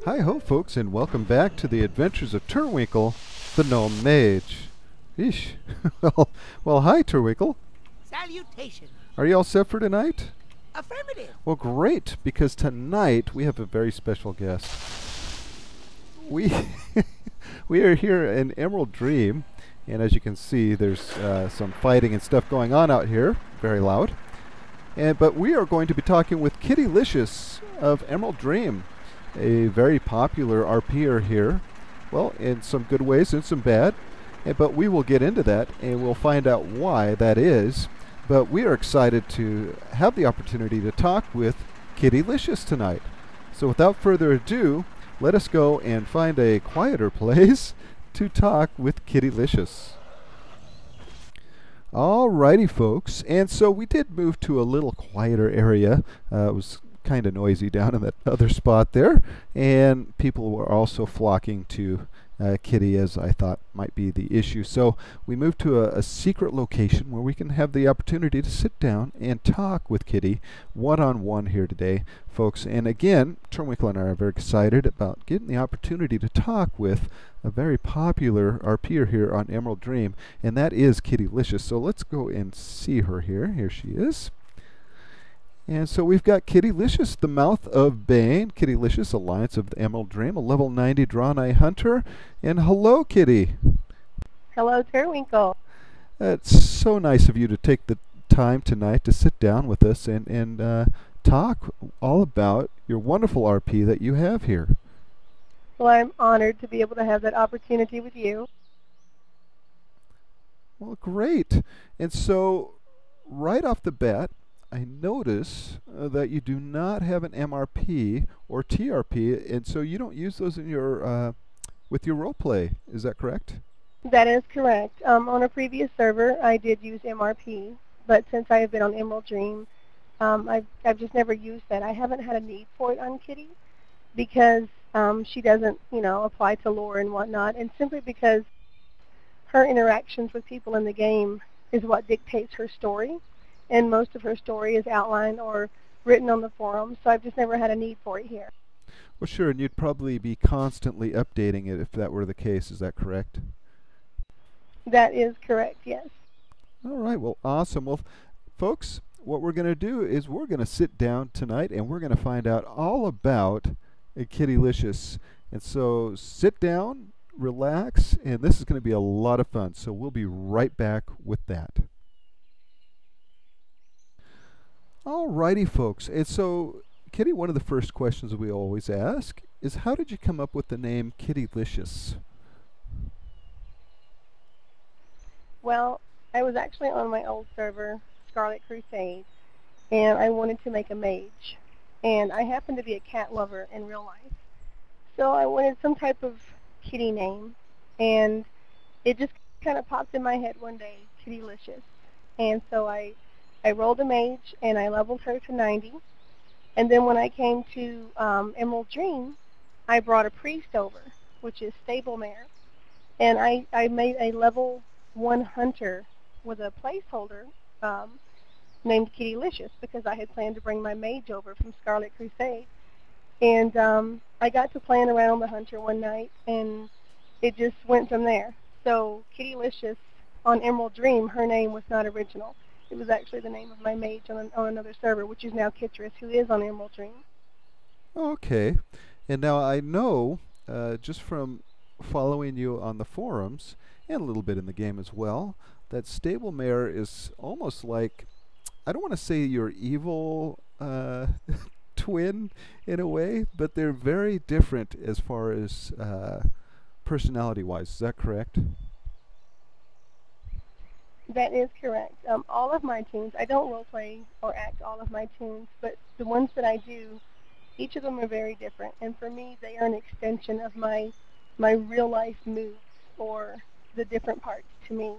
Hi-ho, folks, and welcome back to the adventures of Turwinkle, the Gnome Mage. Eesh. well, hi, Turwinkle. Salutation. Are you all set for tonight? Affirmative. Well, great, because tonight we have a very special guest. We we are here in Emerald Dream, and as you can see, there's some fighting and stuff going on out here, very loud. But we are going to be talking with Kittylicious of Emerald Dream, a very popular RPer here. Well, in some good ways and some bad. But we will get into that, and we'll find out why that is. But we are excited to have the opportunity to talk with Kittylicious tonight. So without further ado, let us go and find a quieter place to talk with Kittylicious. Alrighty, folks, and so we did move to a little quieter area. It was kind of noisy down in that other spot there, and people were also flocking to Kitty, as I thought might be the issue. So we moved to a secret location where we can have the opportunity to sit down and talk with Kitty one-on-one here today, folks. And again, Turwinkle and I are very excited about getting the opportunity to talk with a very popular RPer here on Emerald Dream, and that is Kittylicious. So let's go and see her here. Here she is. And so we've got Kittylicious, the Mouth of Bane, Kittylicious, Alliance of the Emerald Dream, a level 90 Drawn-Eye Hunter. And hello, Kitty. Hello, Turwinkle. It's so nice of you to take the time tonight to sit down with us and talk all about your wonderful RP that you have here. Well, I'm honored to be able to have that opportunity with you. Well, great. And so, right off the bat, I notice that you do not have an MRP or TRP, and so you don't use those in your with your roleplay. Is that correct? That is correct. On a previous server, I did use MRP, but since I have been on Emerald Dream, I've just never used that. I haven't had a need for it on Kitty because she doesn't, apply to lore and whatnot, and simply because her interactions with people in the game is what dictates her story. And most of her story is outlined or written on the forums, so I've just never had a need for it here. Well, sure, and you'd probably be constantly updating it if that were the case. Is that correct? That is correct, yes. All right, well, awesome. Well, folks, what we're going to do is we're going to sit down tonight and we're going to find out all about Kittylicious. And so sit down, relax, and this is going to be a lot of fun. So we'll be right back with that. Alrighty, folks. And so, Kitty, one of the first questions we always ask is, how did you come up with the name Kittylicious? Well, I was actually on my old server, Scarlet Crusade, and I wanted to make a mage. And I happen to be a cat lover in real life. So I wanted some type of kitty name, and it just kind of popped in my head one day, Kittylicious. And so I rolled a mage, and I leveled her to 90. And then when I came to Emerald Dream, I brought a priest over, which is Stable Mare. And I made a level 1 hunter with a placeholder named Kittylicious because I had planned to bring my mage over from Scarlet Crusade. And I got to playing around the hunter one night, and it just went from there. So Kittylicious on Emerald Dream, her name was not original. It was actually the name of my mage on another server, which is now Kittyrus, who is on Emerald Dream. Okay. And now I know, just from following you on the forums, and a little bit in the game as well, that Stable Mare is almost like, I don't want to say your evil twin in a way, but they're very different as far as personality-wise. Is that correct? That is correct. All of my tunes, I don't roleplay or act all of my tunes, but the ones that I do, each of them are very different. And for me, they are an extension of my real-life moods or the different parts to me,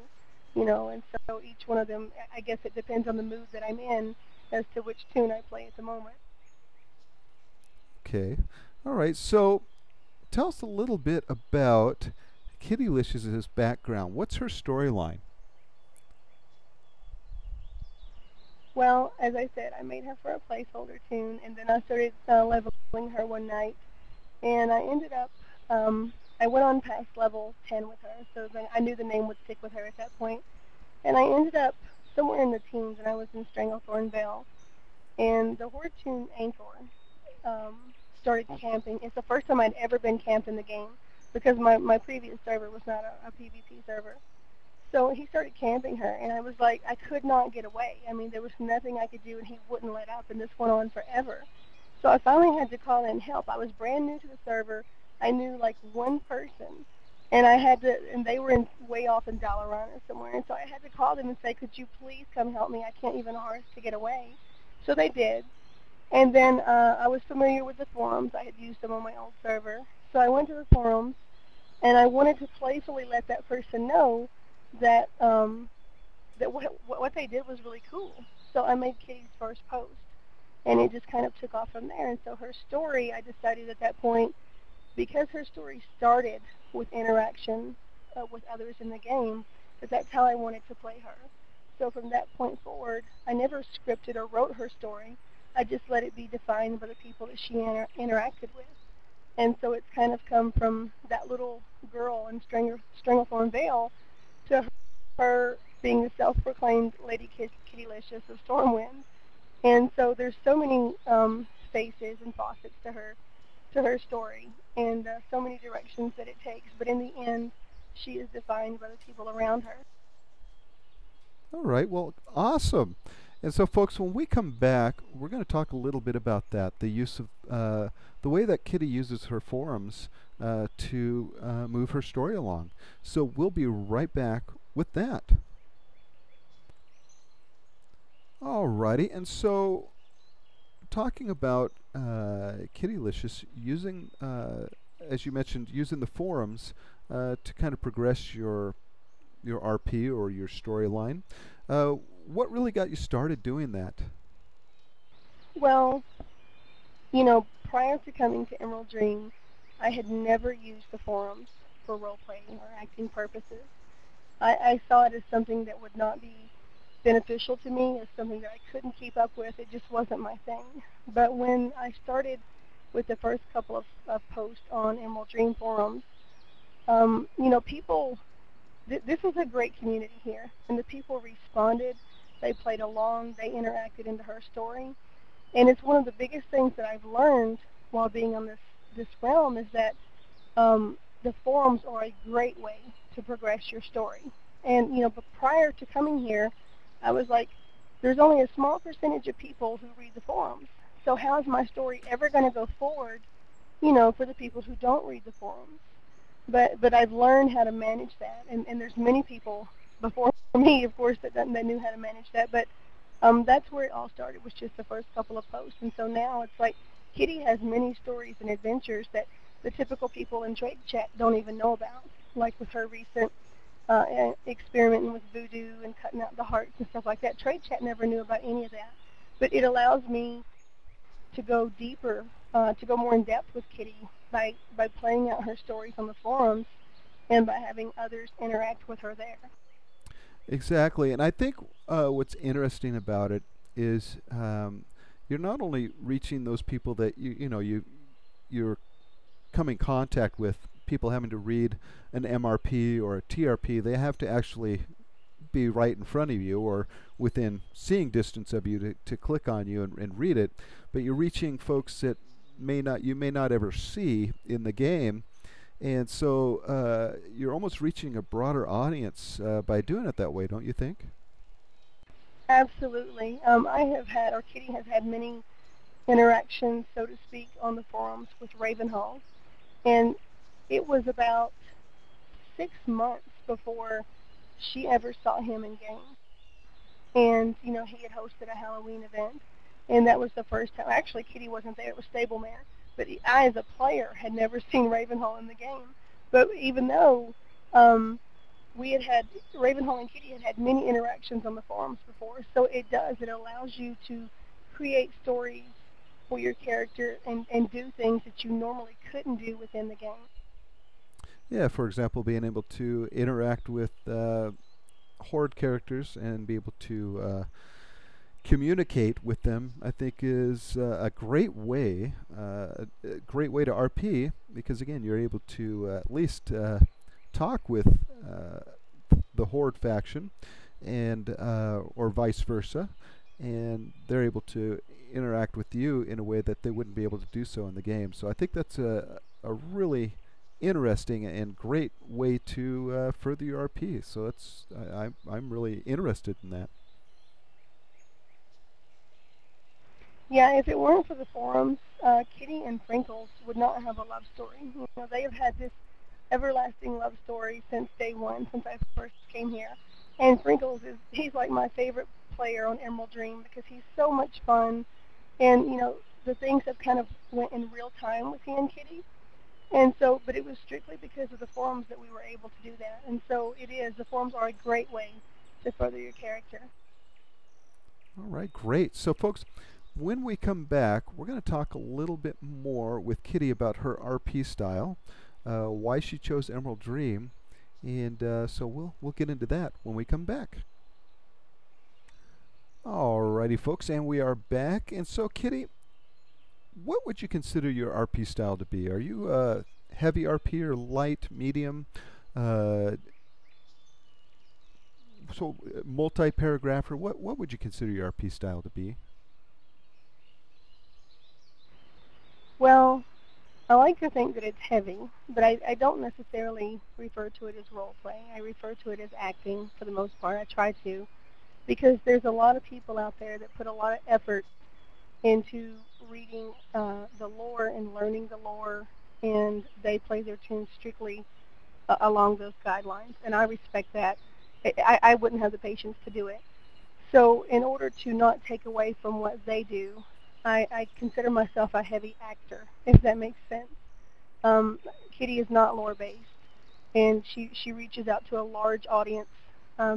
And so each one of them, I guess it depends on the mood that I'm in as to which tune I play at the moment. Okay. All right. So tell us a little bit about Kittylicious' background. What's her storyline? Well, as I said, I made her for a placeholder tune, and then I started leveling her one night, And I ended up, I went on past level 10 with her, so I knew the name would stick with her at that point. And I ended up somewhere in the teens, and I was in Stranglethorn Vale. And the Hortune Anchor started camping. It's the first time I'd ever been camped in the game because my previous server was not a PvP server. So he started camping her, and I was like, I could not get away. I mean, there was nothing I could do, and he wouldn't let up, and this went on forever. So I finally had to call in help. I was brand new to the server. I knew like one person, and they were way off in Dalaran somewhere, and so I had to call them and say, could you please come help me? I can't even horse to get away. So they did. And then I was familiar with the forums. I had used them on my old server. So I went to the forums, and I wanted to playfully let that person know that that what they did was really cool. So I made Kitty's first post, and it just kind of took off from there. And so her story, I decided at that point, because her story started with interaction with others in the game, that's how I wanted to play her. So from that point forward, I never scripted or wrote her story. I just let it be defined by the people that she interacted with. And so it's kind of come from that little girl in Stranglethorn Vale to her being the self-proclaimed Lady Kittylicious of Stormwind. And so there's so many faces and facets to her story, and so many directions that it takes. But in the end, she is defined by the people around her. All right, well, awesome. And so, folks, when we come back, we're going to talk a little bit about that, the use of the way that Kitty uses her forums to move her story along. So we'll be right back with that. All righty, and so talking about Kittylicious using, as you mentioned, using the forums to kind of progress your RP or your storyline. What really got you started doing that? Well, prior to coming to Emerald Dream, I had never used the forums for role-playing or acting purposes. I saw it as something that would not be beneficial to me, as something that I couldn't keep up with. It just wasn't my thing. But when I started with the first couple of posts on Emerald Dream forums, people, this was a great community here, and the people responded. They played along. They interacted into her story. And it's one of the biggest things that I've learned while being on this realm is that the forums are a great way to progress your story. And, but prior to coming here, I was like, there's only a small percentage of people who read the forums. So how is my story ever going to go forward, for the people who don't read the forums? But I've learned how to manage that. And there's many people before me, of course, that knew how to manage that. But that's where it all started, was just the first couple of posts. And so now it's like Kitty has many stories and adventures that the typical people in trade chat don't even know about, like with her recent experimenting with voodoo and cutting out the hearts and stuff like that. Trade chat never knew about any of that. But it allows me to go deeper, to go more in depth with Kitty by playing out her stories on the forums and by having others interact with her there. Exactly, and I think what's interesting about it is you're not only reaching those people that you're come in contact with, people having to read an MRP or a TRP. They have to actually be right in front of you or within seeing distance of you to click on you and read it. But you're reaching folks that you may not ever see in the game. And so you're almost reaching a broader audience by doing it that way, don't you think? Absolutely. Kitty has had many interactions, so to speak, on the forums with Ravenhall. And it was about 6 months before she ever saw him in game. And, he had hosted a Halloween event, and that was the first time. Actually, Kitty wasn't there. It was Stableman. But I, as a player, had never seen Ravenhall in the game. But even though Ravenhall and Kitty had many interactions on the forums before, so it allows you to create stories for your character and do things that you normally couldn't do within the game. Yeah, for example, being able to interact with horde characters and be able to communicate with them, I think, is a great way to RP, because again, you're able to at least talk with the Horde faction, and or vice versa, and they're able to interact with you in a way that they wouldn't be able to do so in the game. So I think that's a really interesting and great way to further your RP. So that's I'm really interested in that. Yeah, if it weren't for the forums, Kitty and Frinkles would not have a love story. You know, they have had this everlasting love story since day one, since I first came here. And Frinkles he's like my favorite player on Emerald Dream because he's so much fun. And, you know, the things have kind of went in real time with he and Kitty. And so, but it was strictly because of the forums that we were able to do that. And so the forums are a great way to further your character. All right, great. So, folks, when we come back, we're going to talk a little bit more with Kitty about her RP style, why she chose Emerald Dream, and so we'll get into that when we come back. Alrighty, folks, and we are back. And so, Kitty, what would you consider your RP style to be? Are you a heavy RP or light, medium? So multi-paragrapher, what would you consider your RP style to be? Well, I like to think that it's heavy, but I don't necessarily refer to it as role play. I refer to it as acting for the most part. I try to, because there's a lot of people out there that put a lot of effort into reading the lore and learning the lore, and they play their tunes strictly along those guidelines, and I respect that. I wouldn't have the patience to do it. So in order to not take away from what they do, I consider myself a heavy actor, if that makes sense. Kitty is not lore-based, and she reaches out to a large audience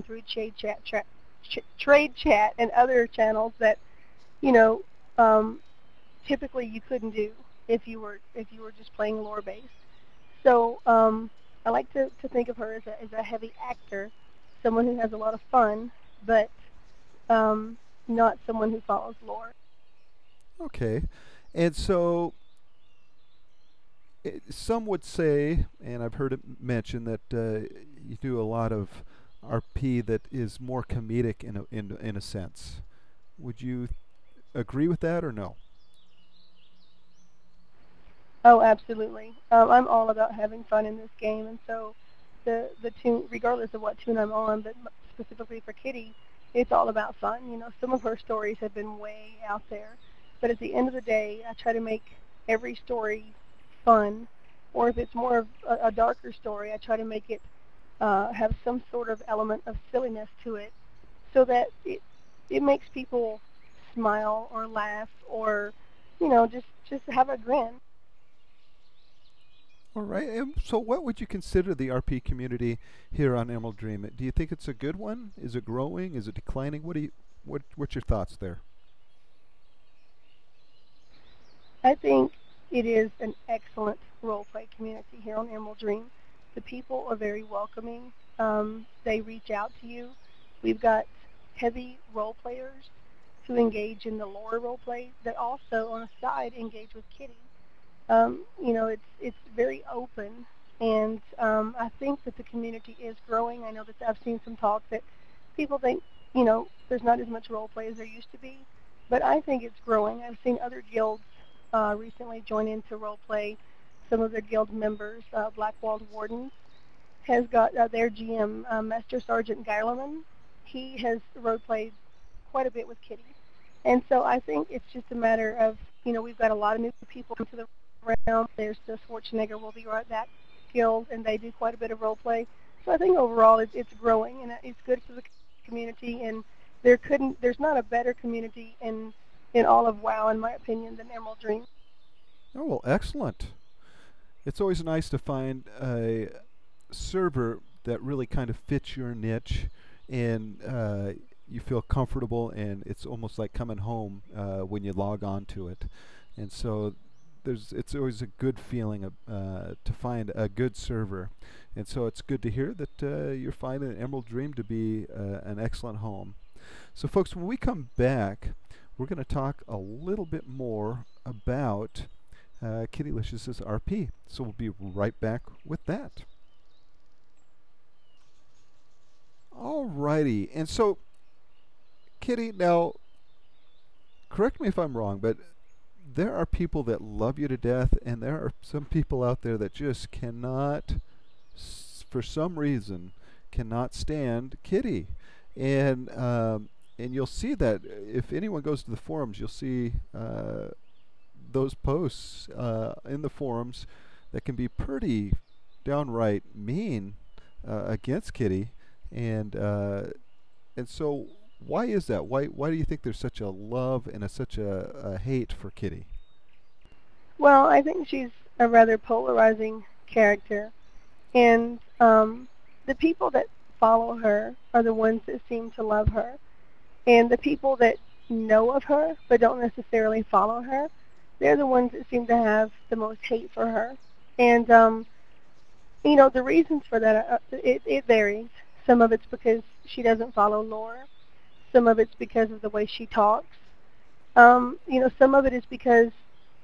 through trade chat and other channels that, you know, typically you couldn't do if you were just playing lore-based. So I like to think of her as a heavy actor, someone who has a lot of fun, but not someone who follows lore. Okay, and so some would say, and I've heard it mentioned, that you do a lot of RP that is more comedic in a sense. Would you agree with that or no? Oh, absolutely. I'm all about having fun in this game, and so the tune, regardless of what tune I'm on, but specifically for Kitty, it's all about fun. You know, some of her stories have been way out there, but at the end of the day, I try to make every story fun, or if it's more of a darker story, I try to make it have some sort of element of silliness to it, so that it makes people smile or laugh or, you know, just have a grin. All right. And so, what would you consider the RP community here on Emerald Dream? Do you think it's a good one? Is it growing? Is it declining? What's your thoughts there? I think it is an excellent role-play community here on Emerald Dream. The people are very welcoming. They reach out to you. We've got heavy role players who engage in the lore role play that also, on a side, engage with Kitty. You know, it's very open, and I think that the community is growing. I know that I've seen some talk that people think, you know, there's not as much role play as there used to be, but I think it's growing. I've seen other guilds recently join into role play. Some of their guild members, Blackwalled Wardens, has got their GM, Master Sergeant Geirleman. He has role played quite a bit with Kitty, and so I think it's just a matter of, you know, we've got a lot of new people into the realm. There's the Schwarzenegger will be right that guild, and they do quite a bit of role play. So I think overall it's growing, and it's good for the community. And there's not a better community in all of WoW, in my opinion, than Emerald Dream. Oh, well, excellent. It's always nice to find a server that really kind of fits your niche, and you feel comfortable, and it's almost like coming home when you log on to it. And so it's always a good feeling to find a good server. And so it's good to hear that you're finding Emerald Dream to be an excellent home. So, folks, when we come back, we're going to talk a little bit more about Kittylicious' RP. So we'll be right back with that. Alrighty, and so Kitty, now correct me if I'm wrong, but there are people that love you to death, and there are some people out there that just cannot, for some reason, cannot stand Kitty, and you'll see that if anyone goes to the forums, you'll see those posts in the forums that can be pretty downright mean against Kitty, and so why is that? Why do you think there's such a love and such a hate for Kitty? Well, I think she's a rather polarizing character, and the people that follow her are the ones that seem to love her, and the people that know of her but don't necessarily follow her, they're the ones that seem to have the most hate for her. And you know, the reasons for that, it varies. Some of it's because she doesn't follow lore. Some of it's because of the way she talks. You know, some of it is because,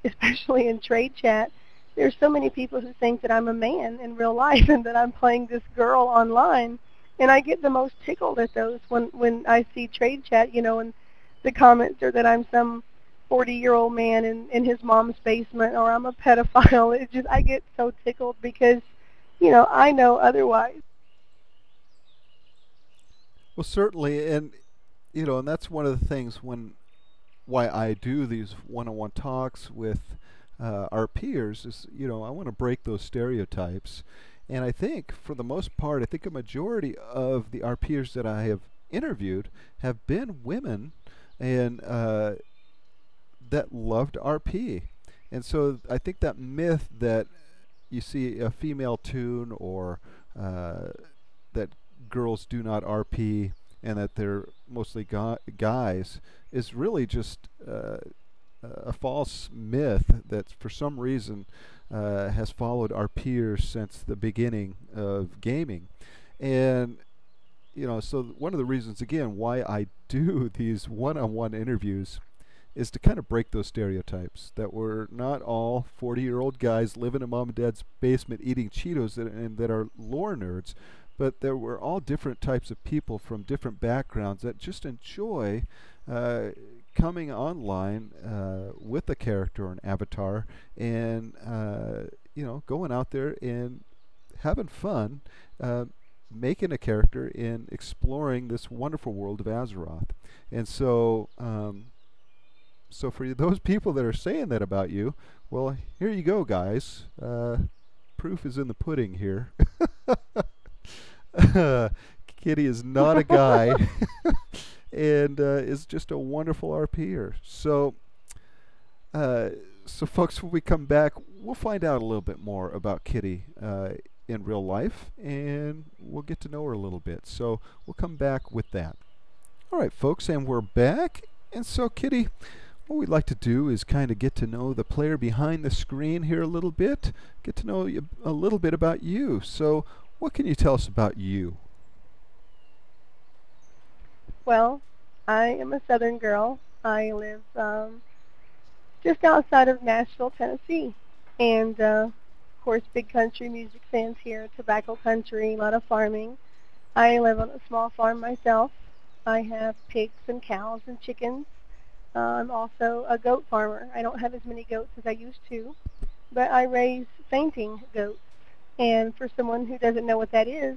especially in trade chat, there's so many people who think that I'm a man in real life and that I'm playing this girl online. And I get the most tickled at those when I see trade chat, you know, and the comments are that I'm some 40-year-old man in his mom's basement, or I'm a pedophile. It just, I get so tickled because, you know, I know otherwise. Well, certainly, and you know, and that's one of the things why I do these one-on-one talks with our peers is, you know, I want to break those stereotypes, and I think for the most part, I think a majority of the our peers that I have interviewed have been women, and that loved RP, and so I think that myth that you see a female toon or that girls do not RP and that they're mostly guys is really just a false myth that for some reason has followed our peers since the beginning of gaming. And you know, so one of the reasons again why I do these one-on-one interviews is to kind of break those stereotypes that we're not all 40-year-old guys living in mom and dad's basement eating Cheetos and that are lore nerds, but there were all different types of people from different backgrounds that just enjoy coming online with a character or an avatar and you know, going out there and having fun, making a character and exploring this wonderful world of Azeroth. And so so for those people that are saying that about you, well, here you go, guys. Proof is in the pudding here. Kitty is not a guy and is just a wonderful RPer. So, so folks, when we come back, we'll find out a little bit more about Kitty in real life, and we'll get to know her a little bit. So we'll come back with that. All right, folks, and we're back. And so, Kitty, what we'd like to do is kind of get to know the player behind the screen here a little bit, get to know a little bit about you. So what can you tell us about you? Well, I am a Southern girl. I live just outside of Nashville, Tennessee. And, of course, big country music fans here, tobacco country, a lot of farming. I live on a small farm myself. I have pigs and cows and chickens. I'm also a goat farmer. I don't have as many goats as I used to, but I raise fainting goats. And for someone who doesn't know what that is,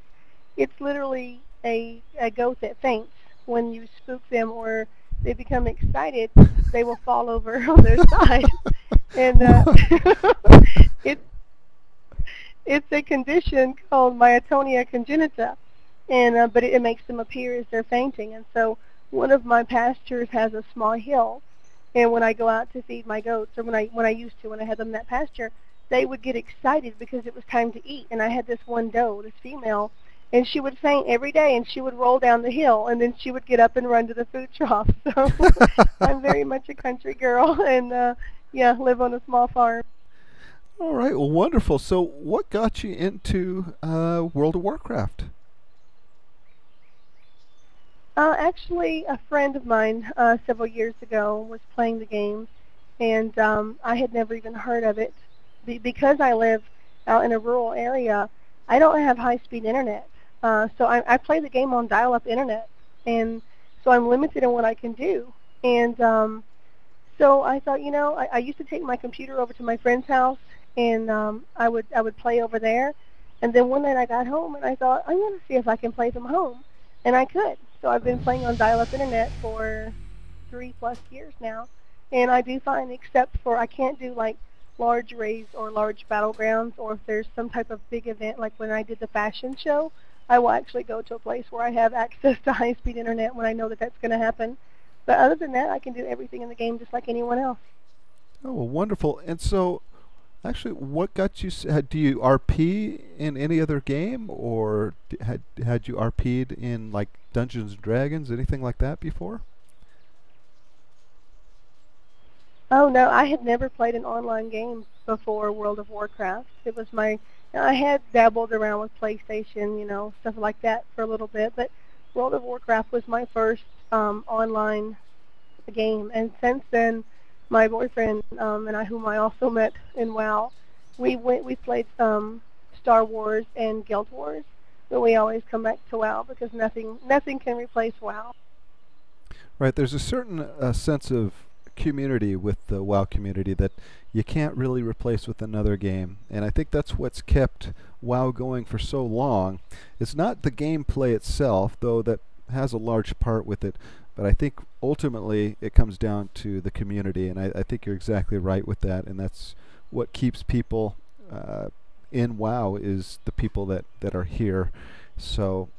it's literally a goat that faints. When you spook them or they become excited, they will fall over on their side. And it's a condition called myotonia congenita, and but it makes them appear as they're fainting. And so one of my pastures has a small hill, and when I go out to feed my goats, or when I used to, when I had them in that pasture, they would get excited because it was time to eat. And I had this one doe, this female, and she would faint every day, and she would roll down the hill, and then she would get up and run to the food trough. So I'm very much a country girl, and yeah, live on a small farm. All right, well, wonderful. So what got you into World of Warcraft? Actually, a friend of mine several years ago was playing the game, and I had never even heard of it. Because I live out in a rural area, I don't have high-speed internet. So I play the game on dial-up internet, and so I'm limited in what I can do. And so I thought, I used to take my computer over to my friend's house, and I would play over there. And then one night I got home, and I thought, I'm going to see if I can play from home. And I could. So I've been playing on dial-up internet for 3+ years now. And I do find, except for I can't do like large raids or large battlegrounds, or if there's some type of big event, like when I did the fashion show, I will actually go to a place where I have access to high-speed internet when I know that that's going to happen. But other than that, I can do everything in the game just like anyone else. Oh, well, wonderful. And so, actually, what got you? Do you RP in any other game, or had you RP'd in like Dungeons and Dragons, anything like that before? Oh no, I had never played an online game before World of Warcraft. It was I had dabbled around with PlayStation, stuff like that for a little bit, but World of Warcraft was my first online game. And since then, my boyfriend and I, whom I also met in WoW, we played Star Wars and Guild Wars, but we always come back to WoW because nothing can replace WoW. Right. There's a certain sense of community with the WoW community that you can't really replace with another game, and I think that's what's kept WoW going for so long. It's not the gameplay itself, though that has a large part with it, but I think ultimately it comes down to the community, and I think you're exactly right with that, and that's what keeps people in WoW, is the people that are here. So,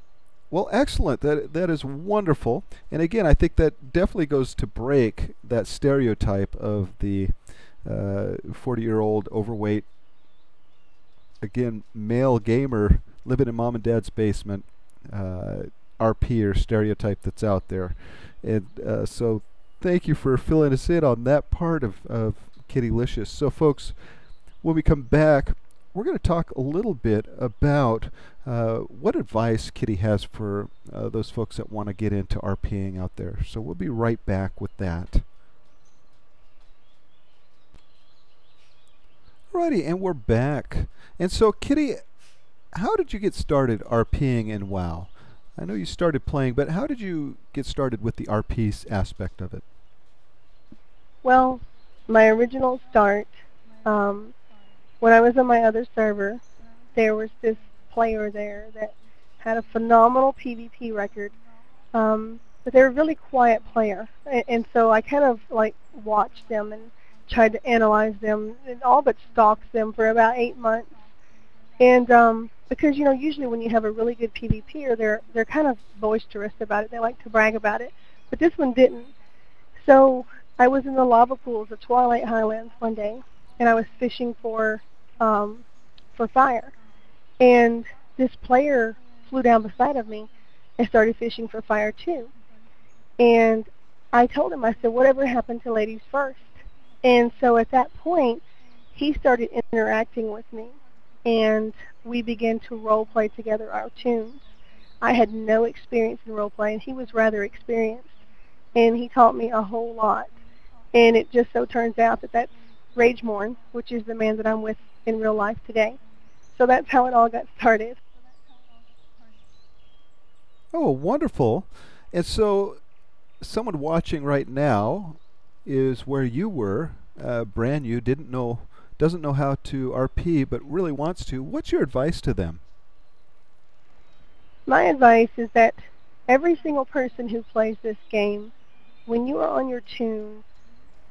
well, excellent. That is wonderful. And again, I think that definitely goes to break that stereotype of the 40-year-old overweight, again, male gamer living in mom and dad's basement, RP or stereotype that's out there. And so thank you for filling us in on that part of Kittylicious. So folks, when we come back, we're going to talk a little bit about what advice Kitty has for those folks that want to get into RPing out there. So we'll be right back with that. Alrighty, and we're back. And so Kitty, how did you get started RPing in WoW? I know you started playing, but how did you get started with the RP aspect of it? Well, my original start, when I was on my other server, there was this player there that had a phenomenal PvP record, but they were a really quiet player, and so I kind of like watched them and tried to analyze them, and all but stalked them for about 8 months. And because usually when you have a really good PvPer, they're kind of boisterous about it. They like to brag about it, but this one didn't. So I was in the lava pools of Twilight Highlands one day, and I was fishing for fire. And this player flew down beside of me and started fishing for fire too. And I told him, I said, whatever happened to ladies first? And so at that point, he started interacting with me, and we began to role play together our tunes. I had no experience in role play, and he was rather experienced, and he taught me a whole lot. And it just so turns out that that's Ragemorn, which is the man that I'm with in real life today. So that's how it all got started. Oh, wonderful. And so someone watching right now is where you were, brand new, doesn't know how to RP, but really wants to. What's your advice to them? My advice is that every single person who plays this game, when you are on your tune,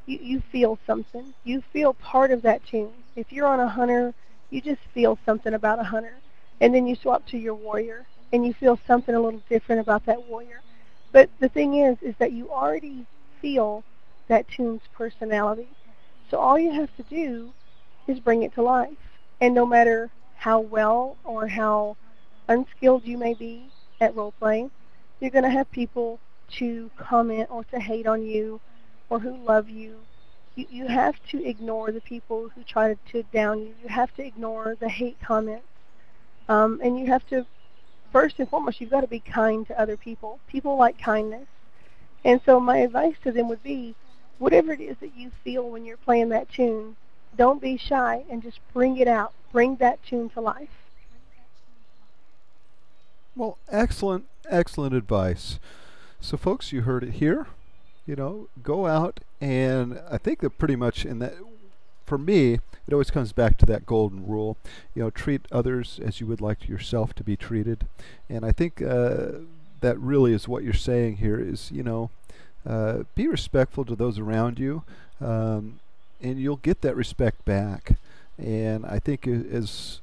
you feel something. You feel part of that tune. If you're on a hunter, you just feel something about a hunter. And then you swap to your warrior, and you feel something a little different about that warrior. But the thing is that you already feel that tune's personality. So all you have to do is bring it to life. And no matter how well or how unskilled you may be at role-playing, you're going to have people to comment or to hate on you or who love you. You have to ignore the people who try to down you. You have to ignore the hate comments. And you have to first and foremost, you've got to be kind to other people. People like kindness. And so my advice to them would be, whatever it is that you feel when you're playing that tune, don't be shy and just bring it out. Bring that tune to life. Well, excellent, excellent advice. So, folks, you heard it here. You know, go out, and I think that pretty much in that, for me, it always comes back to that golden rule. You know, treat others as you would like yourself to be treated. And I think that really is what you're saying here is, you know, be respectful to those around you, and you'll get that respect back. And I think as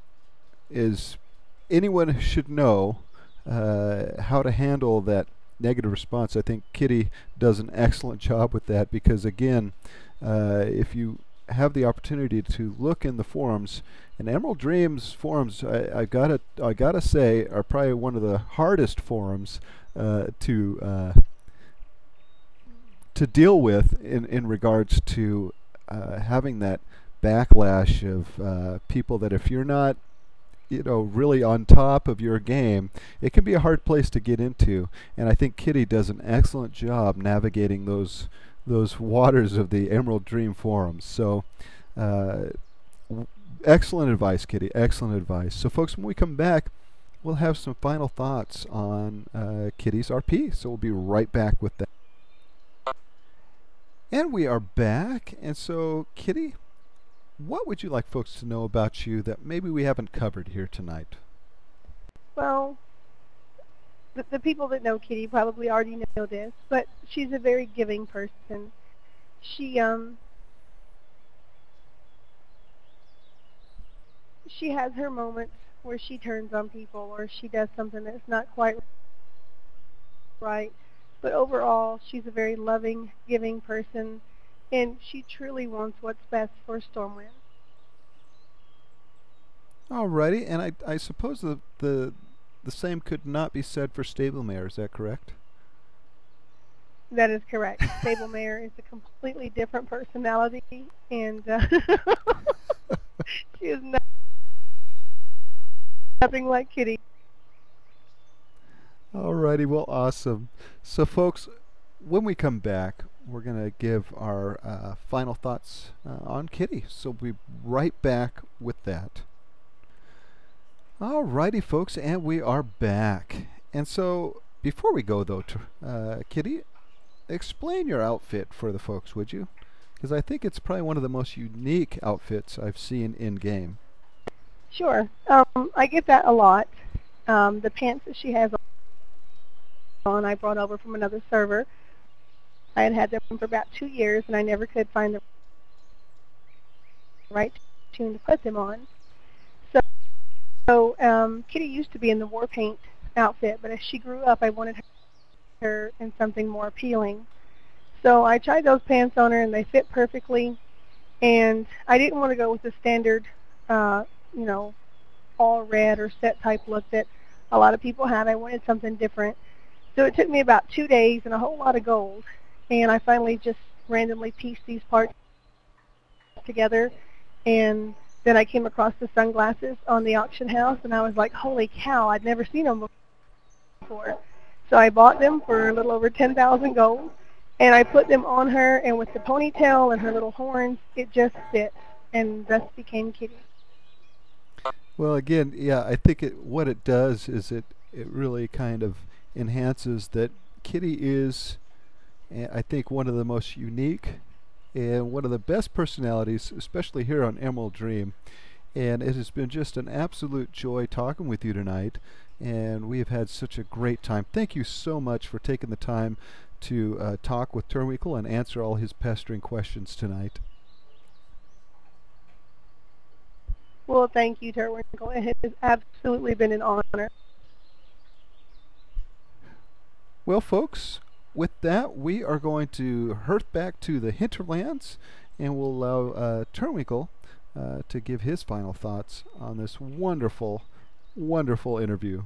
anyone should know how to handle that negative response. I think Kitty does an excellent job with that because, again, if you have the opportunity to look in the forums, and Emerald Dreams forums, I gotta say, are probably one of the hardest forums to deal with in regards to having that backlash of people that if you're not, you know, really on top of your game, it can be a hard place to get into. And I think Kitty does an excellent job navigating those waters of the Emerald Dream forums. So excellent advice, Kitty. Excellent advice. So, folks, when we come back, we'll have some final thoughts on Kitty's RP. So we'll be right back with that. And we are back. And so, Kitty, what would you like folks to know about you that maybe we haven't covered here tonight? Well, the people that know Kitty probably already know this, but she's a very giving person. She has her moments where she turns on people or she does something that's not quite right, but overall she's a very loving, giving person, and she truly wants what's best for Stormwind. Alrighty, and I suppose the same could not be said for Stable Mare, is that correct? That is correct. Stable Mare is a completely different personality, and she is nothing like Kitty. Alrighty, well, awesome. So, folks, when we come back, we're going to give our final thoughts on Kitty. So we'll be right back with that. Alrighty, folks, and we are back. And so, before we go, though, Kitty, explain your outfit for the folks, would you? Because I think it's probably one of the most unique outfits I've seen in-game. Sure. I get that a lot. The pants that she has on, I brought over from another server. I had them for about 2 years, and I never could find the right tune to put them on. So Kitty used to be in the war paint outfit, but as she grew up, I wanted her in something more appealing. So I tried those pants on her, and they fit perfectly. And I didn't want to go with the standard, you know, all red or set type look that a lot of people have. I wanted something different. So it took me about 2 days and a whole lot of gold. And I finally just randomly pieced these parts together. And then I came across the sunglasses on the auction house, and I was like, holy cow, I'd never seen them before. So I bought them for a little over 10,000 gold, and I put them on her, and with the ponytail and her little horns, it just fits, and thus became Kitty. Well, again, yeah, I think what it does is it really kind of enhances that Kitty is, I think, one of the most unique and one of the best personalities, especially here on Emerald Dream. And it has been just an absolute joy talking with you tonight, and we have had such a great time. Thank you so much for taking the time to talk with Turwinkle and answer all his pestering questions tonight. Well, thank you, Turwinkle. It has absolutely been an honor. Well, folks, with that, we are going to hearth back to the hinterlands, and we'll allow Turwinkle to give his final thoughts on this wonderful, wonderful interview.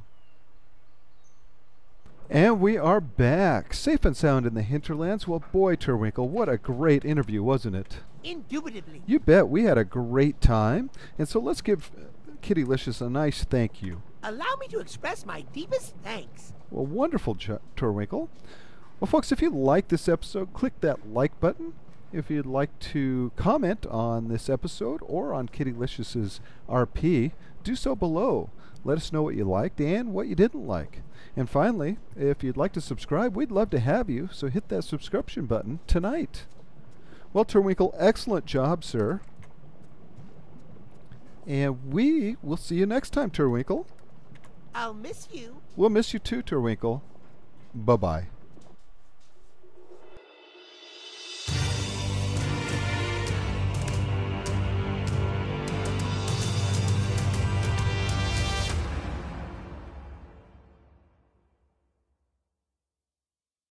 And we are back, safe and sound in the hinterlands. Well, boy, Turwinkle, what a great interview, wasn't it? Indubitably. You bet. We had a great time. And so let's give Kittylicious a nice thank you. Allow me to express my deepest thanks. Well, wonderful, Turwinkle. Well, folks, if you like this episode, click that like button. If you'd like to comment on this episode or on Kittylicious's RP, do so below. Let us know what you liked and what you didn't like. And finally, if you'd like to subscribe, we'd love to have you, so hit that subscription button tonight. Well, Turwinkle, excellent job, sir. And we will see you next time, Turwinkle. I'll miss you. We'll miss you too, Turwinkle. Bye-bye.